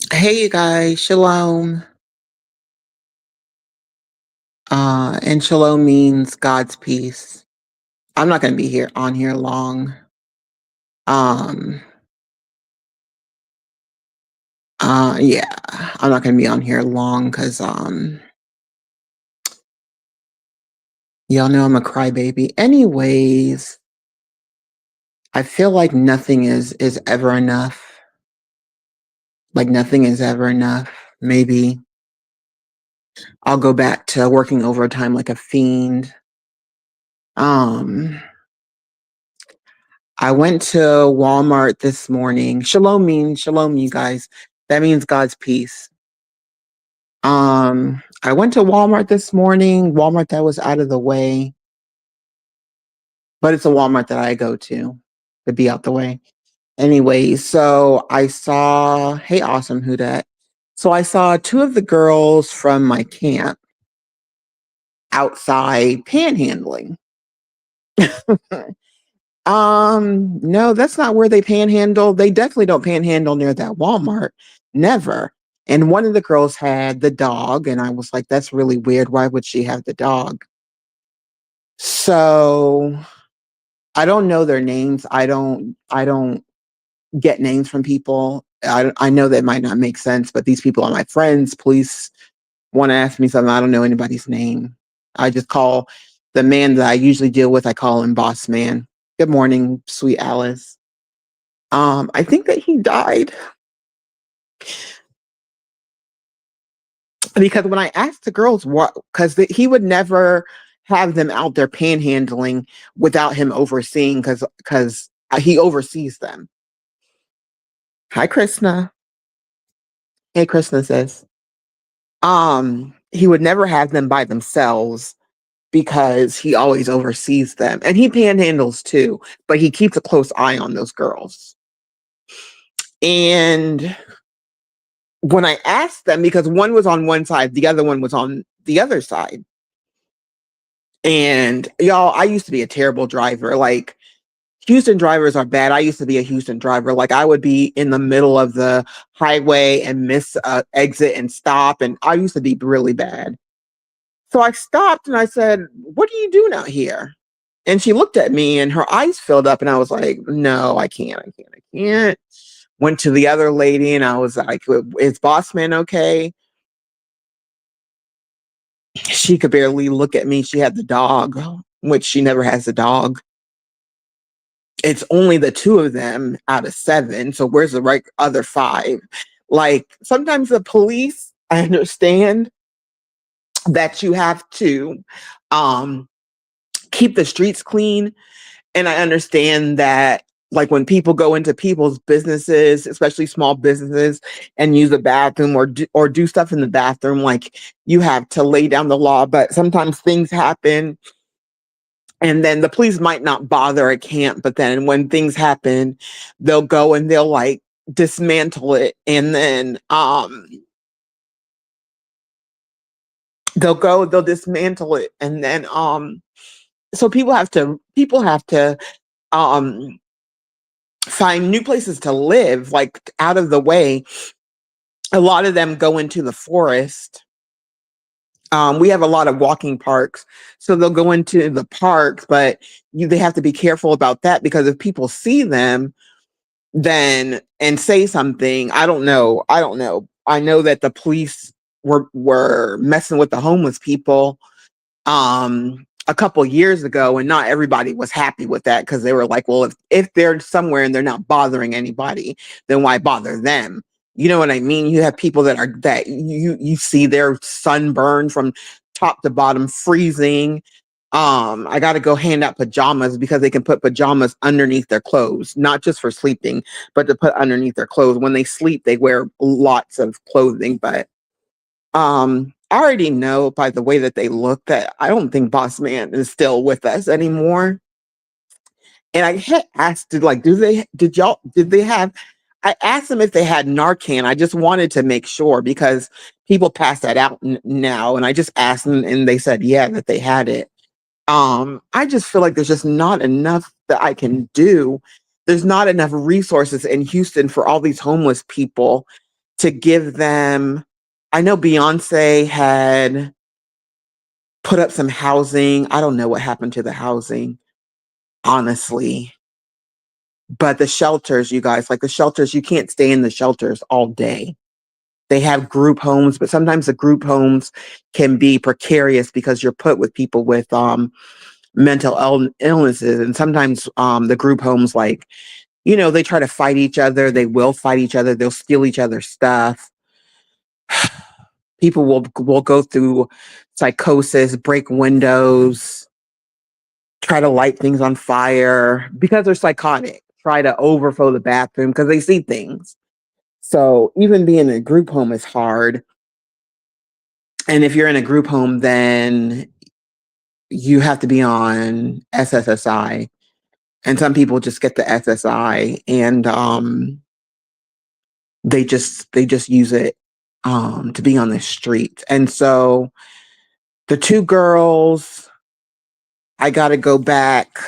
Hey you guys, shalom. And shalom means God's peace. I'm not gonna be here on here long. Um, yeah, I'm not gonna be on here long because y'all know I'm a crybaby. Anyways, I feel like nothing is ever enough. Like nothing is ever enough. Maybe I'll go back to working overtime like a fiend. Um, I went to Walmart this morning. Shalom means shalom, you guys. That means God's peace. I went to Walmart this morning, Walmart that was out of the way, but it's a Walmart that I go to be out the way. Anyway, so I saw, hey, awesome, who dat? So I saw two of the girls from my camp outside panhandling. No, that's not where they panhandle. They definitely don't panhandle near that Walmart. Never. And one of the girls had the dog, and I was like, that's really weird. Why would she have the dog? So I don't know their names. I don't get names from people. I know that might not make sense, but these people are my friends. Police want to ask me something. I don't know anybody's name. I just call the man that I usually deal with, I call him boss man. Good morning, sweet Alice. I think that he died because when I asked the girls what, because he would never have them out there panhandling without him overseeing, because he oversees them. Hi, Krishna. Hey, Krishna says. He would never have them by themselves because he always oversees them, and he panhandles too, but he keeps a close eye on those girls. And when I asked them, because one was on one side, the other one was on the other side. And y'all, I used to be a terrible driver. Like, Houston drivers are bad. I used to be a Houston driver. Like, I would be in the middle of the highway and miss a exit and stop. And I used to be really bad. So I stopped and I said, "What are you doing out here?" And she looked at me and her eyes filled up. And I was like, "No, I can't. I can't. I can't." Went to the other lady and I was like, "Is boss man okay?" She could barely look at me. She had the dog, which she never has a dog. It's only the two of them out of seven. So where's the right other five? Like, sometimes the police, I understand that you have to um, keep the streets clean. And I understand that, like, when people go into people's businesses, especially small businesses, and use the bathroom or do stuff in the bathroom, like, you have to lay down the law. But sometimes things happen, and then the police might not bother a camp, but then when things happen, they'll go and they'll like dismantle it, and then they'll dismantle it, and then so people have to um find new places to live, like out of the way. A lot of them go into the forest. We have a lot of walking parks, so they'll go into the parks, but they have to be careful about that, because if people see them then and say something, I don't know. I know that the police were messing with the homeless people a couple years ago, and not everybody was happy with that, because they were like, well, if they're somewhere and they're not bothering anybody, then why bother them? You know what I mean? You have people that you see their sunburned from top to bottom, freezing. I got to go hand out pajamas, because they can put pajamas underneath their clothes, not just for sleeping, but to put underneath their clothes. When they sleep, they wear lots of clothing, but I already know by the way that they look that I don't think Boss Man is still with us anymore. And I had asked, did they have, I asked them if they had Narcan. I just wanted to make sure, because people pass that out now. And I just asked them and they said, yeah, that they had it. I just feel like there's just not enough that I can do. there's not enough resources in Houston for all these homeless people to give them. I know Beyonce had put up some housing. I don't know what happened to the housing, honestly. But the shelters, you guys, like the shelters, you can't stay in the shelters all day. They have group homes, but sometimes the group homes can be precarious because you're put with people with mental illnesses. And sometimes the group homes, like, they try to fight each other. They will fight each other. They'll steal each other's stuff. People will go through psychosis, break windows, try to light things on fire because they're psychotic, try to overflow the bathroom because they see things. So even being in a group home is hard. And if you're in a group home, then you have to be on SSSI. And some people just get the SSI and they just use it to be on the street. And so the two girls, I got to go back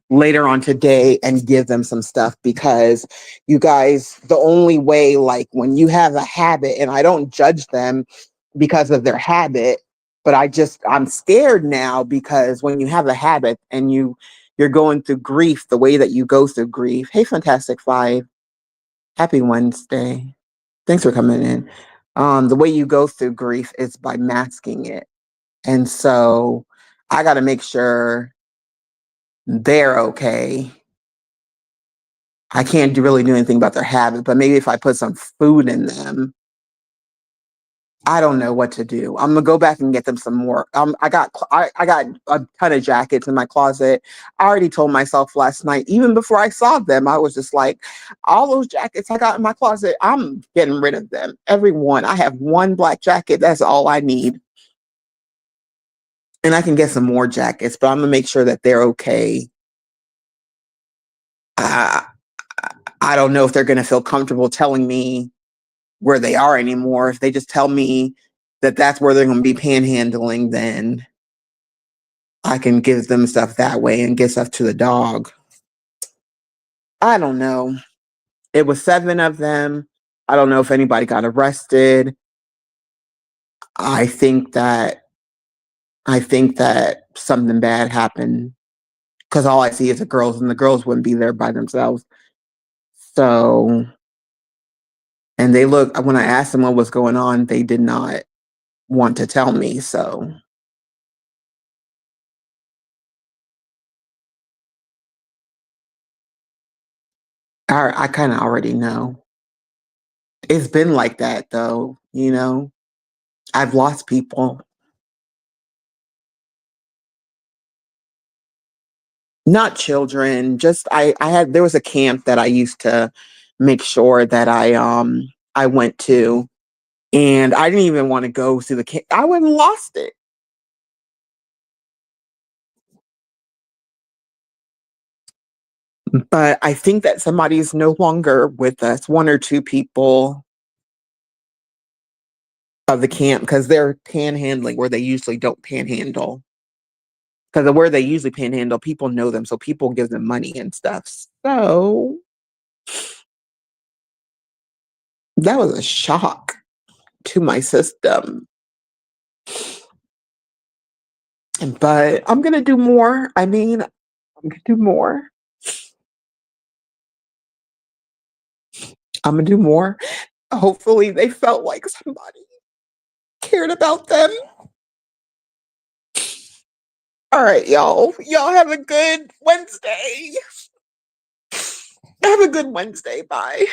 later on today and give them some stuff because you guys, the only way, like when you have a habit, and I don't judge them because of their habit, but I'm scared now because when you have a habit and you're going through grief the way that you go through grief. Hey, Fantastic Five. Happy Wednesday. Thanks for coming in. The way you go through grief is by masking it. And so I got to make sure they're okay. I can't really do anything about their habit, but maybe if I put some food in them, I don't know what to do. I'm gonna go back and get them some more. I got a ton of jackets in my closet. I already told myself last night, even before I saw them, I was just like, all those jackets I got in my closet, I'm getting rid of them. Every one. I have one black jacket. That's all I need, and I can get some more jackets. But I'm gonna make sure that they're okay. I I don't know if they're gonna feel comfortable telling me where they are anymore. If they just tell me that that's where they're going to be panhandling, then I can give them stuff that way and get stuff to the dog. I don't know. It was 7 of them. I don't know if anybody got arrested. I think that I think that something bad happened because all I see is the girls, and the girls wouldn't be there by themselves. So, and they look, when I asked them what was going on, they did not want to tell me. So I kind of already know. It's been like that though. I've lost people. Not children, just I had there was a camp that I used to make sure that I went to, and I didn't even want to go to the camp. I went and lost it. But I think that somebody is no longer with us, one or two people of the camp, because they're panhandling where they usually don't panhandle. Because where they usually panhandle, people know them, so people give them money and stuff. So that was a shock to my system. But I'm gonna do more. I mean, I'm gonna do more. I'm gonna do more. Hopefully, they felt like somebody cared about them. All right, y'all. Y'all have a good Wednesday. Have a good Wednesday. Bye.